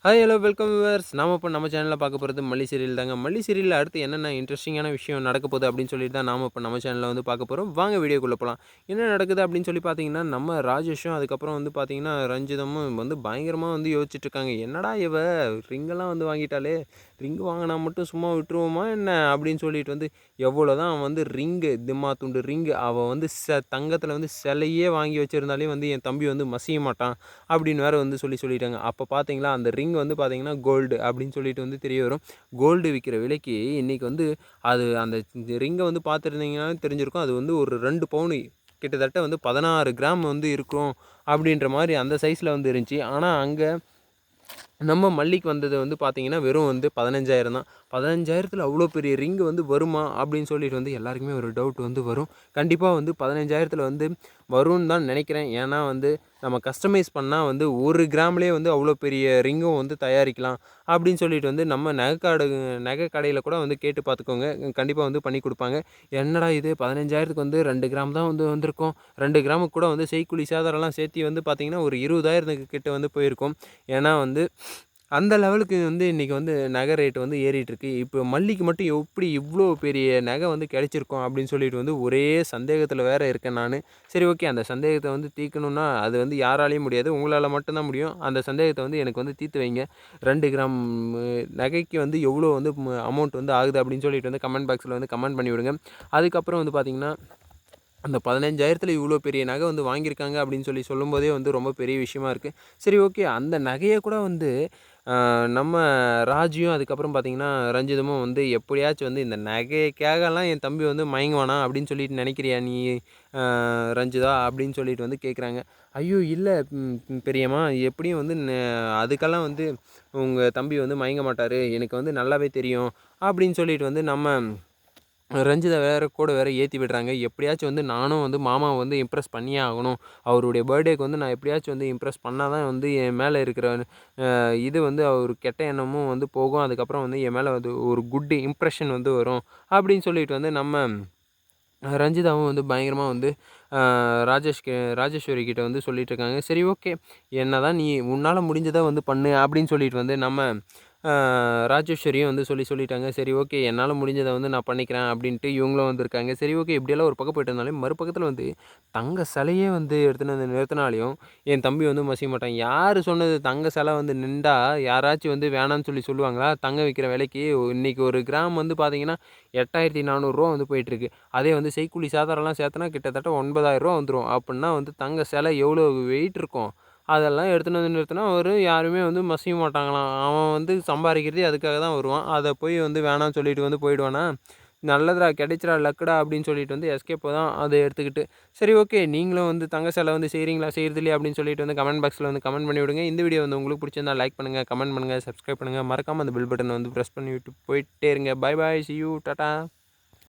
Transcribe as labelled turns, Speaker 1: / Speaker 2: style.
Speaker 1: Hi hello welcome viewers. நாம இப்போ நம்ம சேனலில் பார்க்க போகிறது மல்லி சீரியல் தாங்க. மல்லி சீரியலில் அடுத்து என்னென்ன இன்ட்ரெஸ்டிங்கான விஷயம் நடக்க போகுது அப்படின்னு சொல்லிட்டு தான் நாம இப்போ நம்ம சேனலில் வந்து பார்க்க போகிறோம். வாங்க வீடியோக்குள்ளே போகலாம். என்ன நடக்குது அப்படின்னு சொல்லி பார்த்தீங்கன்னா, நம்ம ராஜேஷும் அதுக்கப்புறம் வந்து பார்த்தீங்கன்னா ரஞ்சிதமும் வந்து பயங்கரமாக வந்து யோசிச்சுட்டு இருக்காங்க. என்னடா இவ ரிங்கெல்லாம் வந்து வாங்கிட்டாலே, ரிங் வாங்கினா மட்டும் சும்மா விட்டுருவோமா என்ன அப்படின்னு சொல்லிட்டு வந்து எவ்வளோ தான் வந்து ரிங்கு திம்மா துண்டு ரிங்கு அவள் வந்து தங்கத்தில் வந்து சிலையே வாங்கி வச்சுருந்தாலே வந்து என் தம்பி வந்து மசிய மாட்டான் அப்படின்னு வேறு வந்து சொல்லிட்டாங்க. அப்போ பார்த்தீங்களா அந்த ரிங் வந்து பார்த்தீங்கன்னா கோல்டு அப்படின்னு சொல்லிட்டு வந்து தெரிய வரும். கோல்டு விற்கிற விலைக்கு இன்றைக்கி வந்து அது அந்த ரிங்கை வந்து பார்த்துருந்தீங்கன்னா தெரிஞ்சிருக்கும். அது வந்து ஒரு 2 பவுனு கிட்டத்தட்ட வந்து 16 கிராம் வந்து இருக்கும் அப்படின்ற மாதிரி அந்த சைஸில் வந்து இருந்துச்சு. ஆனால் அங்கே நம்ம மல்லிக்கு வந்தது வந்து பார்த்தீங்கன்னா வெறும் வந்து 15,000 தான். 15,000த்தில் அவ்வளோ பெரிய ரிங் வந்து வருமா அப்படின்னு சொல்லிட்டு வந்து எல்லாருக்குமே ஒரு டவுட் வந்து வரும். கண்டிப்பாக வந்து 15,000த்தில் வந்து வரும்னு தான் நினைக்கிறேன். ஏன்னா வந்து நம்ம கஸ்டமைஸ் பண்ணால் வந்து 1 கிராம்லேயே வந்து அவ்வளோ பெரிய ரிங்கும் வந்து தயாரிக்கலாம் அப்படின்னு சொல்லிட்டு வந்து நம்ம நகை கடையில் கூட வந்து கேட்டு பார்த்துக்கோங்க. கண்டிப்பாக வந்து பண்ணி கொடுப்பாங்க. என்னடா இது 15,000த்துக்கு வந்து 2 கிராம் தான் வந்து வந்திருக்கும். 2 கிராமுக்கு கூட வந்து செய்கூலி சேதாரம்லாம் சேர்த்து வந்து பார்த்திங்கன்னா ஒரு 20,000 கிட்ட வந்து போயிருக்கும். ஏன்னா வந்து அந்த லெவலுக்கு வந்து இன்றைக்கி வந்து நகை ரேட்டு வந்து ஏறிட்டுருக்கு. இப்போ மல்லிக்கு மட்டும் எப்படி இவ்வளோ பெரிய நகை வந்து கிடைச்சிருக்கும் அப்படின்னு சொல்லிட்டு வந்து ஒரே சந்தேகத்தில் வேறு இருக்கேன் நான். சரி, ஓகே, அந்த சந்தேகத்தை வந்து தீர்க்கணுன்னா அது வந்து யாராலையும் முடியாது, உங்களால் மட்டும்தான் முடியும். அந்த சந்தேகத்தை வந்து எனக்கு வந்து தீர்த்து வைங்க. 2 கிராம் நகைக்கு வந்து எவ்வளோ வந்து அமௌண்ட் வந்து ஆகுது அப்படின்னு சொல்லிட்டு வந்து கமெண்ட் பாக்ஸில் வந்து கமெண்ட் பண்ணி விடுங்க. அதுக்கப்புறம் வந்து பார்த்திங்கன்னா அந்த 15,000த்தில் இவ்வளோ பெரிய நகை வந்து வாங்கியிருக்காங்க அப்படின்னு சொல்லும்போதே வந்து ரொம்ப பெரிய விஷயமா இருக்குது. சரி, ஓகே, அந்த நகையை கூட வந்து நம்ம ராஜியும் அதுக்கப்புறம் பார்த்திங்கன்னா ரஞ்சிதமும் வந்து எப்படியாச்சும் வந்து இந்த நகைக்காகலாம் என் தம்பி வந்து மயங்குவானா அப்படின்னு சொல்லிட்டு நினைக்கிறியா நீ ரஞ்சிதா அப்படின்னு சொல்லிட்டு வந்து கேட்குறாங்க. ஐயோ இல்லை பெரியம்மா, எப்படியும் வந்து அதுக்கெல்லாம் வந்து உங்கள் தம்பி வந்து மயங்க மாட்டார், எனக்கு வந்து நல்லாவே தெரியும் அப்படின்னு சொல்லிட்டு வந்து நம்ம ரஞ்சிதா கூட வேறு ஏற்றி விடுறாங்க. எப்படியாச்சும் வந்து நானும் வந்து மாமாவை வந்து இம்ப்ரெஸ் பண்ணியே ஆகணும். அவருடைய பர்த்டேக்கு வந்து நான் எப்படியாச்சும் வந்து இம்ப்ரெஸ் பண்ணால் தான் வந்து என் மேலே இருக்கிற இது வந்து அவர் கெட்ட எண்ணமும் வந்து போகும். அதுக்கப்புறம் வந்து என் மேலே வந்து ஒரு குட் இம்ப்ரெஷன் வந்து வரும் அப்படின்னு சொல்லிட்டு வந்து நம்ம ரஞ்சிதாவும் வந்து பயங்கரமாக வந்து ராஜேஸ்வரி கிட்ட வந்து சொல்லிகிட்ருக்காங்க. சரி, ஓகே, என்ன தான் நீ உன்னால் முடிஞ்சதை வந்து பண்ணு அப்படின்னு சொல்லிட்டு வந்து நம்ம ராஜேஸ்வரியும் வந்து சொல்லிட்டாங்க. சரி, ஓகே, என்னால் முடிஞ்சதை வந்து நான் பண்ணிக்கிறேன் அப்படின்ட்டு இவங்களும் வந்திருக்காங்க. சரி, ஓகே, இப்படியெல்லாம் ஒரு பக்கம் போயிட்டு இருந்தாலும் மறுபக்கத்தில் வந்து தங்க சிலையே வந்து எடுத்துன்னு வந்து நிறுத்தினாலையும் என் தம்பி வந்து மசிய மாட்டான். யார் சொன்னது தங்க சிலை வந்து நின்றா யாராச்சும் வந்து வேணான்னு சொல்லுவாங்களா? தங்க விற்கிற விலைக்கு இன்றைக்கி ஒரு கிராம் வந்து பார்த்திங்கன்னா 8,400 வந்து போயிட்டுருக்கு. அதே வந்து செய்கூலி சேதாரம்லாம் சேர்த்தனா கிட்டத்தட்ட 9,000 வந்துடும். அப்படின்னா வந்து தங்க சிலை எவ்வளோ வெயிட் இருக்கும்? அதெல்லாம் எடுத்துன்னு வந்து நிறுத்தினா யாருமே வந்து மசிய மாட்டாங்களாம். அவன் வந்து சம்பாதிக்கிறதே அதுக்காக தான் வருவான். அதை போய் வந்து வேணான்னு சொல்லிட்டு வந்து போயிடுவானா? நல்லதுடா, கிடைச்சிடா, லக்குடா அப்படின்னு சொல்லிட்டு வந்து எஸ்கேப் தான் அதை எடுத்துக்கிட்டு. சரி, ஓகே, நீங்களும் வந்து தங்க சிலை வந்து செய்கிறீங்களா செய்கிறதில்லையா அப்படின்னு சொல்லிட்டு வந்து கமெண்ட் பாக்ஸில் வந்து கமெண்ட் பண்ணி விடுங்க. இந்த வீடியோ வந்து உங்களுக்கு பிடிச்சிருந்தா லைக் பண்ணுங்கள், கமெண்ட் பண்ணுங்கள், சப்ஸ்கிரைப் பண்ணுங்கள். மறக்காமல் அந்த பெல் பட்டனை வந்து ப்ரெஸ் பண்ணி விட்டு போயிட்டே இருங்க. Bye bye, C you, Tata.